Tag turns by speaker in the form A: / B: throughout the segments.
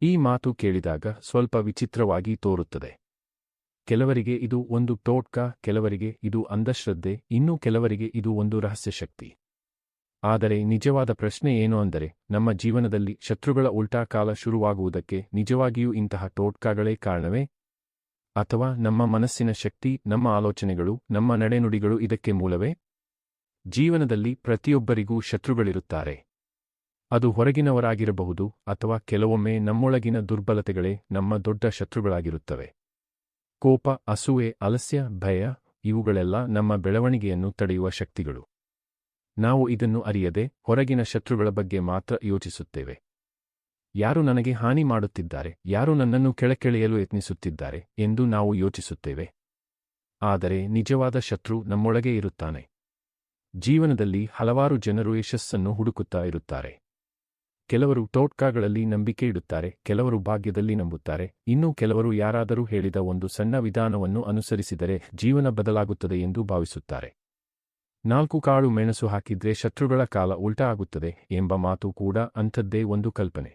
A: ಈ ಮಾತು ಕೇಳಿದಾಗ ಸ್ವಲ್ಪ ವಿಚಿತ್ರವಾಗಿ ತೋರುತ್ತದೆ. ಕೆಲವರಿಗೆ ಇದು ಒಂದು ಟೋಟ್ಕ, ಕೆಲವರಿಗೆ ಇದು ಅಂಧಶ್ರದ್ಧೆ, ಇನ್ನೂ ಕೆಲವರಿಗೆ ಇದು ಒಂದು ರಹಸ್ಯ ಶಕ್ತಿ. ಆದರೆ ನಿಜವಾದ ಪ್ರಶ್ನೆ ಏನು ಅಂದರೆ, ನಮ್ಮ ಜೀವನದಲ್ಲಿ ಶತ್ರುಗಳ ಉಲ್ಟಾ ಕಾಲ ಶುರುವಾಗುವುದಕ್ಕೆ ನಿಜವಾಗಿಯೂ ಇಂತಹ ಟೋಟ್ಕಾಗಳೇ ಕಾರಣವೇ? ಅಥವಾ ನಮ್ಮ ಮನಸ್ಸಿನ ಶಕ್ತಿ, ನಮ್ಮ ಆಲೋಚನೆಗಳು, ನಮ್ಮ ನಡೆನುಡಿಗಳು ಇದಕ್ಕೆ ಮೂಲವೇ? ಜೀವನದಲ್ಲಿ ಪ್ರತಿಯೊಬ್ಬರಿಗೂ ಶತ್ರುಗಳಿರುತ್ತಾರೆ. ಅದು ಹೊರಗಿನವರಾಗಿರಬಹುದು ಅಥವಾ ಕೆಲವೊಮ್ಮೆ ನಮ್ಮೊಳಗಿನ ದುರ್ಬಲತೆಗಳೇ ನಮ್ಮ ದೊಡ್ಡ ಶತ್ರುಗಳಾಗಿರುತ್ತವೆ. ಕೋಪ, ಅಸೂಯೆ, ಆಲಸ್ಯ, ಭಯ ಇವುಗಳೆಲ್ಲ ನಮ್ಮ ಬೆಳವಣಿಗೆಯನ್ನು ತಡೆಯುವ ಶಕ್ತಿಗಳು. ನಾವು ಇದನ್ನು ಅರಿಯದೆ ಹೊರಗಿನ ಶತ್ರುಗಳ ಬಗ್ಗೆ ಮಾತ್ರ ಯೋಚಿಸುತ್ತೇವೆ. ಯಾರು ನನಗೆ ಹಾನಿ ಮಾಡುತ್ತಿದ್ದಾರೆ, ಯಾರು ನನ್ನನ್ನು ಕೆಳಕೆಳೆಯಲು ಯತ್ನಿಸುತ್ತಿದ್ದಾರೆ ಎಂದು ನಾವು ಯೋಚಿಸುತ್ತೇವೆ. ಆದರೆ ನಿಜವಾದ ಶತ್ರು ನಮ್ಮೊಳಗೇ ಇರುತ್ತಾನೆ. ಜೀವನದಲ್ಲಿ ಹಲವಾರು ಜನರು ಯಶಸ್ಸನ್ನು ಹುಡುಕುತ್ತಾ ಇರುತ್ತಾರೆ. ಕೆಲವರು ಟೋಟ್ಕಾಗಳಲ್ಲಿ ನಂಬಿಕೆ ಇಡುತ್ತಾರೆ, ಕೆಲವರು ಭಾಗ್ಯದಲ್ಲಿ ನಂಬುತ್ತಾರೆ, ಇನ್ನೂ ಕೆಲವರು ಯಾರಾದರೂ ಹೇಳಿದ ಒಂದು ಸಣ್ಣ ವಿಧಾನವನ್ನು ಅನುಸರಿಸಿದರೆ ಜೀವನ ಬದಲಾಗುತ್ತದೆ ಎಂದು ಭಾವಿಸುತ್ತಾರೆ. 4 ಕಾಳು ಮೆಣಸು ಹಾಕಿದ್ರೆ ಶತ್ರುಗಳ ಕಾಲ ಉಲ್ಟಾ ಆಗುತ್ತದೆ ಎಂಬ ಮಾತು ಕೂಡ ಅಂಥದ್ದೇ ಒಂದು ಕಲ್ಪನೆ.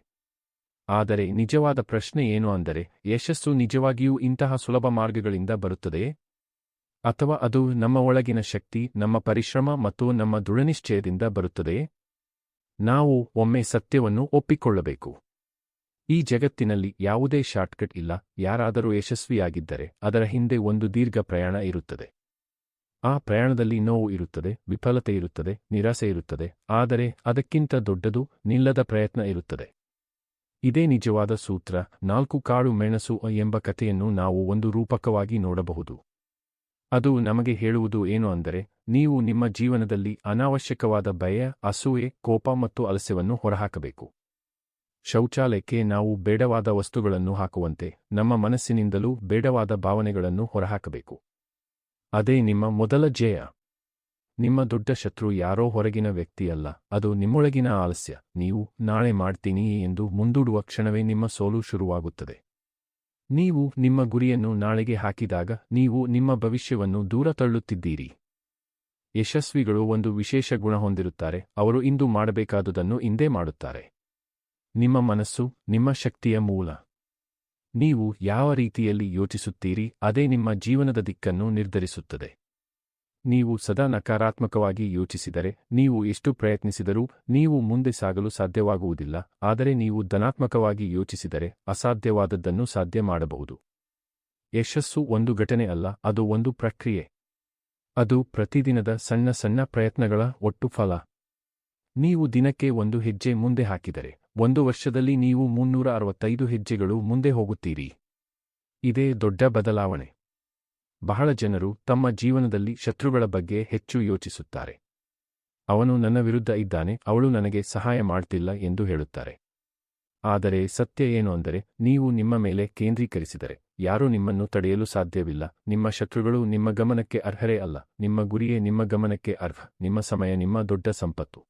A: ಆದರೆ ನಿಜವಾದ ಪ್ರಶ್ನೆ ಏನು ಅಂದರೆ, ಯಶಸ್ಸು ನಿಜವಾಗಿಯೂ ಇಂತಹ ಸುಲಭ ಮಾರ್ಗಗಳಿಂದ ಬರುತ್ತದೆಯೇ? ಅಥವಾ ಅದು ನಮ್ಮ ಒಳಗಿನ ಶಕ್ತಿ, ನಮ್ಮ ಪರಿಶ್ರಮ ಮತ್ತು ನಮ್ಮ ದೃಢನಿಶ್ಚಯದಿಂದ ಬರುತ್ತದೆಯೇ? ನಾವು ಒಮ್ಮೆ ಸತ್ಯವನ್ನು ಒಪ್ಪಿಕೊಳ್ಳಬೇಕು. ಈ ಜಗತ್ತಿನಲ್ಲಿ ಯಾವುದೇ ಶಾರ್ಟ್ಕಟ್ ಇಲ್ಲ. ಯಾರಾದರೂ ಯಶಸ್ವಿಯಾಗಿದ್ದರೆ ಅದರ ಹಿಂದೆ ಒಂದು ದೀರ್ಘ ಪ್ರಯಾಣ ಇರುತ್ತದೆ. ಆ ಪ್ರಯಾಣದಲ್ಲಿ ನೋವು ಇರುತ್ತದೆ, ವಿಫಲತೆ ಇರುತ್ತದೆ, ನಿರಾಸೆ ಇರುತ್ತದೆ, ಆದರೆ ಅದಕ್ಕಿಂತ ದೊಡ್ಡದು ನಿಲ್ಲದ ಪ್ರಯತ್ನ ಇರುತ್ತದೆ. ಇದೇ ನಿಜವಾದ ಸೂತ್ರ. 4 ಕಾಳು ಮೆಣಸು ಎಂಬ ಕಥೆಯನ್ನು ನಾವು ಒಂದು ರೂಪಕವಾಗಿ ನೋಡಬಹುದು. ಅದು ನಮಗೆ ಹೇಳುವುದು ಏನು ಅಂದರೆ, ನೀವು ನಿಮ್ಮ ಜೀವನದಲ್ಲಿ ಅನಾವಶ್ಯಕವಾದ ಭಯ, ಅಸೂಯೆ, ಕೋಪ ಮತ್ತು ಆಲಸ್ಯವನ್ನು ಹೊರಹಾಕಬೇಕು. ಶೌಚಾಲಯಕ್ಕೆ ನಾವು ಬೇಡವಾದ ವಸ್ತುಗಳನ್ನು ಹಾಕುವಂತೆ ನಮ್ಮ ಮನಸ್ಸಿನಿಂದಲೂ ಬೇಡವಾದ ಭಾವನೆಗಳನ್ನು ಹೊರಹಾಕಬೇಕು. ಅದೇ ನಿಮ್ಮ ಮೊದಲ ಜಯ. ನಿಮ್ಮ ದೊಡ್ಡ ಶತ್ರು ಯಾರೋ ಹೊರಗಿನ ವ್ಯಕ್ತಿಯಲ್ಲ, ಅದು ನಿಮ್ಮೊಳಗಿನ ಆಲಸ್ಯ. ನೀವು ನಾಳೆ ಮಾಡ್ತೀನಿ ಎಂದು ಮುಂದೂಡುವ ಕ್ಷಣವೇ ನಿಮ್ಮ ಸೋಲು ಶುರುವಾಗುತ್ತದೆ. ನೀವು ನಿಮ್ಮ ಗುರಿಯನ್ನು ನಾಳೆಗೆ ಹಾಕಿದಾಗ ನೀವು ನಿಮ್ಮ ಭವಿಷ್ಯವನ್ನು ದೂರ ತಳ್ಳುತ್ತಿದ್ದೀರಿ. ಯಶಸ್ವಿಗಳು ಒಂದು ವಿಶೇಷ ಗುಣ ಹೊಂದಿರುತ್ತಾರೆ. ಅವರು ಇಂದು ಮಾಡಬೇಕಾದುದನ್ನು ಇಂದೇ ಮಾಡುತ್ತಾರೆ. ನಿಮ್ಮ ಮನಸ್ಸು ನಿಮ್ಮ ಶಕ್ತಿಯ ಮೂಲ. ನೀವು ಯಾವ ರೀತಿಯಲ್ಲಿ ಯೋಚಿಸುತ್ತೀರಿ ಅದೇ ನಿಮ್ಮ ಜೀವನದ ದಿಕ್ಕನ್ನು ನಿರ್ಧರಿಸುತ್ತದೆ. ನೀವು ಸದಾ ನಕಾರಾತ್ಮಕವಾಗಿ ಯೋಚಿಸಿದರೆ ನೀವು ಎಷ್ಟು ಪ್ರಯತ್ನಿಸಿದರೂ ನೀವು ಮುಂದೆ ಸಾಗಲು ಸಾಧ್ಯವಾಗುವುದಿಲ್ಲ. ಆದರೆ ನೀವು ಧನಾತ್ಮಕವಾಗಿ ಯೋಚಿಸಿದರೆ ಅಸಾಧ್ಯವಾದದ್ದನ್ನು ಸಾಧ್ಯ ಮಾಡಬಹುದು. ಯಶಸ್ಸು ಒಂದು ಘಟನೆ ಅಲ್ಲ, ಅದು ಒಂದು ಪ್ರಕ್ರಿಯೆ. ಅದು ಪ್ರತಿದಿನದ ಸಣ್ಣ ಸಣ್ಣ ಪ್ರಯತ್ನಗಳ ಒಟ್ಟು ಫಲ. ನೀವು ದಿನಕ್ಕೆ ಒಂದು ಹೆಜ್ಜೆ ಮುಂದೆ ಹಾಕಿದರೆ 1 ವರ್ಷದಲ್ಲಿ ನೀವು 365 ಹೆಜ್ಜೆಗಳು ಮುಂದೆ ಹೋಗುತ್ತೀರಿ. ಇದೇ ದೊಡ್ಡ ಬದಲಾವಣೆ. ಬಹಳ ಜನರು ತಮ್ಮ ಜೀವನದಲ್ಲಿ ಶತ್ರುಗಳ ಬಗ್ಗೆ ಹೆಚ್ಚು ಯೋಚಿಸುತ್ತಾರೆ. ಅವನು ನನ್ನ ವಿರುದ್ಧ ಇದ್ದಾನೆ, ಅವಳು ನನಗೆ ಸಹಾಯ ಮಾಡ್ತಿಲ್ಲ ಎಂದು ಹೇಳುತ್ತಾರೆ. ಆದರೆ ಸತ್ಯ ಏನು ಅಂದರೆ, ನೀವು ನಿಮ್ಮ ಮೇಲೆ ಕೇಂದ್ರೀಕರಿಸಿದರೆ ಯಾರೂ ನಿಮ್ಮನ್ನು ತಡೆಯಲು ಸಾಧ್ಯವಿಲ್ಲ. ನಿಮ್ಮ ಶತ್ರುಗಳು ನಿಮ್ಮ ಗಮನಕ್ಕೆ ಅರ್ಹರೇ ಅಲ್ಲ. ನಿಮ್ಮ ಗುರಿಯೇ ನಿಮ್ಮ ಗಮನಕ್ಕೆ ಅರ್ಹ. ನಿಮ್ಮ ಸಮಯ ನಿಮ್ಮ ದೊಡ್ಡ ಸಂಪತ್ತು.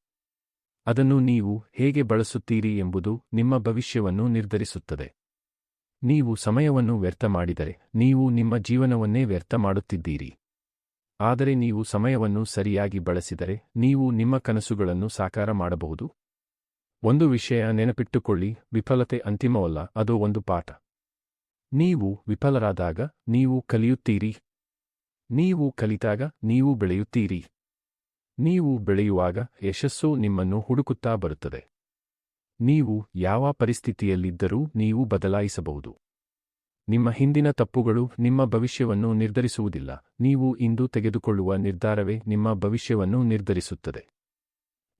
A: ಅದನ್ನು ನೀವು ಹೇಗೆ ಬಳಸುತ್ತೀರಿ ಎಂಬುದು ನಿಮ್ಮ ಭವಿಷ್ಯವನ್ನು ನಿರ್ಧರಿಸುತ್ತದೆ. ನೀವು ಸಮಯವನ್ನು ವ್ಯರ್ಥ ಮಾಡಿದರೆ ನೀವು ನಿಮ್ಮ ಜೀವನವನ್ನೇ ವ್ಯರ್ಥ ಮಾಡುತ್ತಿದ್ದೀರಿ. ಆದರೆ ನೀವು ಸಮಯವನ್ನು ಸರಿಯಾಗಿ ಬಳಸಿದರೆ ನೀವು ನಿಮ್ಮ ಕನಸುಗಳನ್ನು ಸಾಕಾರ ಮಾಡಬಹುದು. ಒಂದು ವಿಷಯ ನೆನಪಿಟ್ಟುಕೊಳ್ಳಿ, ವಿಫಲತೆ ಅಂತಿಮವಲ್ಲ, ಅದು ಒಂದು ಪಾಠ. ನೀವು ವಿಫಲರಾದಾಗ ನೀವು ಕಲಿಯುತ್ತೀರಿ. ನೀವು ಕಲಿತಾಗ ನೀವು ಬೆಳೆಯುತ್ತೀರಿ. ನೀವು ಬೆಳೆಯುವಾಗ ಯಶಸ್ಸು ನಿಮ್ಮನ್ನು ಹುಡುಕುತ್ತಾ ಬರುತ್ತದೆ. ನೀವು ಯಾವ ಪರಿಸ್ಥಿತಿಯಲ್ಲಿದ್ದರೂ ನೀವು ಬದಲಾಯಿಸಬಹುದು. ನಿಮ್ಮ ಹಿಂದಿನ ತಪ್ಪುಗಳು ನಿಮ್ಮ ಭವಿಷ್ಯವನ್ನು ನಿರ್ಧರಿಸುವುದಿಲ್ಲ. ನೀವು ಇಂದು ತೆಗೆದುಕೊಳ್ಳುವ ನಿರ್ಧಾರವೇ ನಿಮ್ಮ ಭವಿಷ್ಯವನ್ನು ನಿರ್ಧರಿಸುತ್ತದೆ.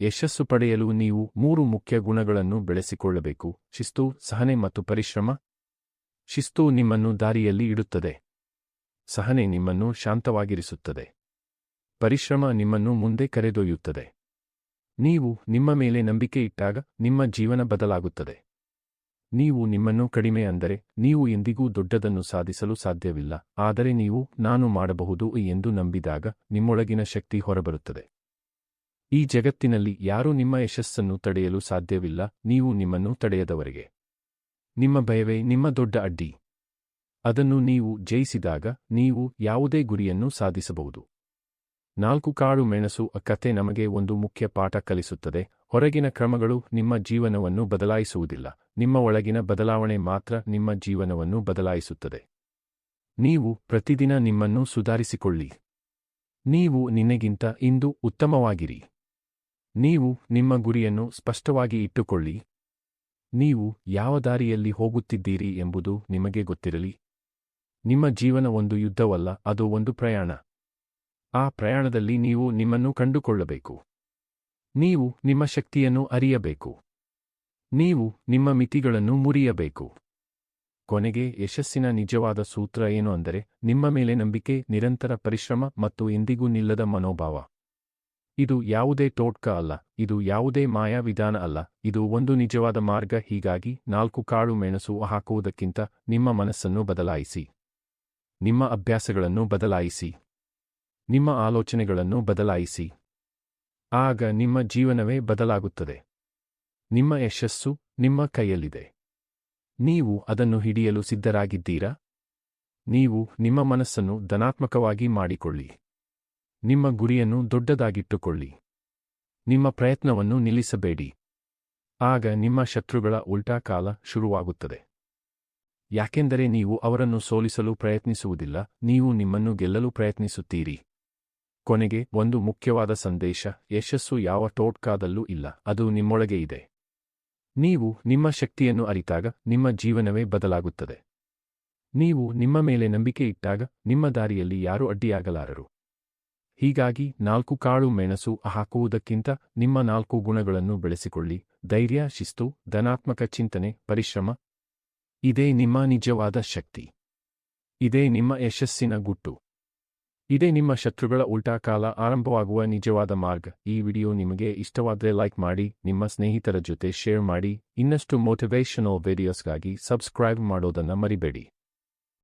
A: ಯಶಸ್ಸು ಪಡೆಯಲು ನೀವು 3 ಮುಖ್ಯ ಗುಣಗಳನ್ನು ಬೆಳೆಸಿಕೊಳ್ಳಬೇಕು: ಶಿಸ್ತು, ಸಹನೆ ಮತ್ತು ಪರಿಶ್ರಮ. ಶಿಸ್ತು ನಿಮ್ಮನ್ನು ದಾರಿಯಲ್ಲಿ ಇಡುತ್ತದೆ. ಸಹನೆ ನಿಮ್ಮನ್ನು ಶಾಂತವಾಗಿರಿಸುತ್ತದೆ. ಪರಿಶ್ರಮ ನಿಮ್ಮನ್ನು ಮುಂದೆ ಕರೆದೊಯ್ಯುತ್ತದೆ. ನೀವು ನಿಮ್ಮ ಮೇಲೆ ನಂಬಿಕೆ ಇಟ್ಟಾಗ ನಿಮ್ಮ ಜೀವನ ಬದಲಾಗುತ್ತದೆ. ನೀವು ನಿಮ್ಮನ್ನು ಕಡಿಮೆ ಅಂದರೆ ನೀವು ಎಂದಿಗೂ ದೊಡ್ಡದನ್ನು ಸಾಧಿಸಲು ಸಾಧ್ಯವಿಲ್ಲ. ಆದರೆ ನೀವು ನಾನು ಮಾಡಬಹುದು ಎಂದು ನಂಬಿದಾಗ ನಿಮ್ಮೊಳಗಿನ ಶಕ್ತಿ ಹೊರಬರುತ್ತದೆ. ಈ ಜಗತ್ತಿನಲ್ಲಿ ಯಾರೂ ನಿಮ್ಮ ಯಶಸ್ಸನ್ನು ತಡೆಯಲು ಸಾಧ್ಯವಿಲ್ಲ, ನೀವು ನಿಮ್ಮನ್ನು ತಡೆಯದವರೆಗೆ. ನಿಮ್ಮ ಭಯವೇ ನಿಮ್ಮ ದೊಡ್ಡ ಅಡ್ಡಿ. ಅದನ್ನು ನೀವು ಜಯಿಸಿದಾಗ ನೀವು ಯಾವುದೇ ಗುರಿಯನ್ನು ಸಾಧಿಸಬಹುದು. 4 ಕಾಳು ಮೆಣಸು ಕತೆ ನಮಗೆ ಒಂದು ಮುಖ್ಯ ಪಾಠ ಕಲಿಸುತ್ತದೆ. ಹೊರಗಿನ ಕ್ರಮಗಳು ನಿಮ್ಮ ಜೀವನವನ್ನು ಬದಲಾಯಿಸುವುದಿಲ್ಲ, ನಿಮ್ಮ ಒಳಗಿನ ಬದಲಾವಣೆ ಮಾತ್ರ ನಿಮ್ಮ ಜೀವನವನ್ನು ಬದಲಾಯಿಸುತ್ತದೆ. ನೀವು ಪ್ರತಿದಿನ ನಿಮ್ಮನ್ನು ಸುಧಾರಿಸಿಕೊಳ್ಳಿ. ನೀವು ನಿನ್ನೆಗಿಂತ ಇಂದು ಉತ್ತಮವಾಗಿರಿ. ನೀವು ನಿಮ್ಮ ಗುರಿಯನ್ನು ಸ್ಪಷ್ಟವಾಗಿ ಇಟ್ಟುಕೊಳ್ಳಿ. ನೀವು ಯಾವ ದಾರಿಯಲ್ಲಿ ಹೋಗುತ್ತಿದ್ದೀರಿ ಎಂಬುದು ನಿಮಗೆ ಗೊತ್ತಿರಲಿ. ನಿಮ್ಮ ಜೀವನ ಒಂದು ಯುದ್ಧವಲ್ಲ, ಅದು ಒಂದು ಪ್ರಯಾಣ. ಆ ಪ್ರಯಾಣದಲ್ಲಿ ನೀವು ನಿಮ್ಮನ್ನು ಕಂಡುಕೊಳ್ಳಬೇಕು. ನೀವು ನಿಮ್ಮ ಶಕ್ತಿಯನ್ನು ಅರಿಯಬೇಕು. ನೀವು ನಿಮ್ಮ ಮಿತಿಗಳನ್ನು ಮುರಿಯಬೇಕು. ಕೊನೆಗೆ ಯಶಸ್ಸಿನ ನಿಜವಾದ ಸೂತ್ರ ಏನು ಅಂದರೆ ನಿಮ್ಮ ಮೇಲೆ ನಂಬಿಕೆ, ನಿರಂತರ ಪರಿಶ್ರಮ ಮತ್ತು ಎಂದಿಗೂ ನಿಲ್ಲದ ಮನೋಭಾವ. ಇದು ಯಾವುದೇ ಟೋಟ್ಕ ಅಲ್ಲ, ಇದು ಯಾವುದೇ ಮಾಯಾ ವಿಧಾನ ಅಲ್ಲ, ಇದು ಒಂದು ನಿಜವಾದ ಮಾರ್ಗ. ಹೀಗಾಗಿ 4 ಕಾಳು ಮೆಣಸು ಹಾಕುವುದಕ್ಕಿಂತ ನಿಮ್ಮ ಮನಸ್ಸನ್ನು ಬದಲಾಯಿಸಿ. ನಿಮ್ಮ ಅಭ್ಯಾಸಗಳನ್ನು ಬದಲಾಯಿಸಿ. ನಿಮ್ಮ ಆಲೋಚನೆಗಳನ್ನು ಬದಲಾಯಿಸಿ. ಆಗ ನಿಮ್ಮ ಜೀವನವೇ ಬದಲಾಗುತ್ತದೆ. ನಿಮ್ಮ ಯಶಸ್ಸು ನಿಮ್ಮ ಕೈಯಲ್ಲಿದೆ. ನೀವು ಅದನ್ನು ಹಿಡಿಯಲು ಸಿದ್ಧರಾಗಿದ್ದೀರಾ? ನೀವು ನಿಮ್ಮ ಮನಸ್ಸನ್ನು ಧನಾತ್ಮಕವಾಗಿ ಮಾಡಿಕೊಳ್ಳಿ. ನಿಮ್ಮ ಗುರಿಯನ್ನು ದೊಡ್ಡದಾಗಿಟ್ಟುಕೊಳ್ಳಿ. ನಿಮ್ಮ ಪ್ರಯತ್ನವನ್ನು ನಿಲ್ಲಿಸಬೇಡಿ. ಆಗ ನಿಮ್ಮ ಶತ್ರುಗಳ ಉಲ್ಟಾ ಕಾಲ ಶುರುವಾಗುತ್ತದೆ. ಯಾಕೆಂದರೆ ನೀವು ಅವರನ್ನು ಸೋಲಿಸಲು ಪ್ರಯತ್ನಿಸುವುದಿಲ್ಲ, ನೀವು ನಿಮ್ಮನ್ನು ಗೆಲ್ಲಲು ಪ್ರಯತ್ನಿಸುತ್ತೀರಿ. ಕೊನೆಗೆ ಒಂದು ಮುಖ್ಯವಾದ ಸಂದೇಶ: ಯಶಸ್ಸು ಯಾವ ಟೋಟ್ಕಾದಲ್ಲೂ ಇಲ್ಲ, ಅದು ನಿಮ್ಮೊಳಗೆ ಇದೆ. ನೀವು ನಿಮ್ಮ ಶಕ್ತಿಯನ್ನು ಅರಿತಾಗ ನಿಮ್ಮ ಜೀವನವೇ ಬದಲಾಗುತ್ತದೆ. ನೀವು ನಿಮ್ಮ ಮೇಲೆ ನಂಬಿಕೆ ಇಟ್ಟಾಗ ನಿಮ್ಮ ದಾರಿಯಲ್ಲಿ ಯಾರೂ ಅಡ್ಡಿಯಾಗಲಾರರು. ಹೀಗಾಗಿ 4 ಕಾಳು ಮೆಣಸು ಹಾಕುವುದಕ್ಕಿಂತ ನಿಮ್ಮ 4 ಗುಣಗಳನ್ನು ಬೆಳೆಸಿಕೊಳ್ಳಿ: ಧೈರ್ಯ, ಶಿಸ್ತು, ಧನಾತ್ಮಕ ಚಿಂತನೆ, ಪರಿಶ್ರಮ. ಇದೇ ನಿಮ್ಮ ನಿಜವಾದ ಶಕ್ತಿ. ಇದೇ ನಿಮ್ಮ ಯಶಸ್ಸಿನ ಗುಟ್ಟು. ಇದೇ ನಿಮ್ಮ ಶತ್ರುಗಳ ಉಲ್ಟಾ ಕಾಲ ಆರಂಭವಾಗುವ ನಿಜವಾದ ಮಾರ್ಗ. ಈ ವಿಡಿಯೋ ನಿಮಗೆ ಇಷ್ಟವಾದರೆ ಲೈಕ್ ಮಾಡಿ, ನಿಮ್ಮ ಸ್ನೇಹಿತರ ಜೊತೆ ಶೇರ್ ಮಾಡಿ. ಇನ್ನಷ್ಟು ಮೋಟಿವೇಶನಲ್ ವಿಡಿಯೋಸ್ಗಾಗಿ ಸಬ್ಸ್ಕ್ರೈಬ್ ಮಾಡೋದನ್ನ ಮರಿಬೇಡಿ.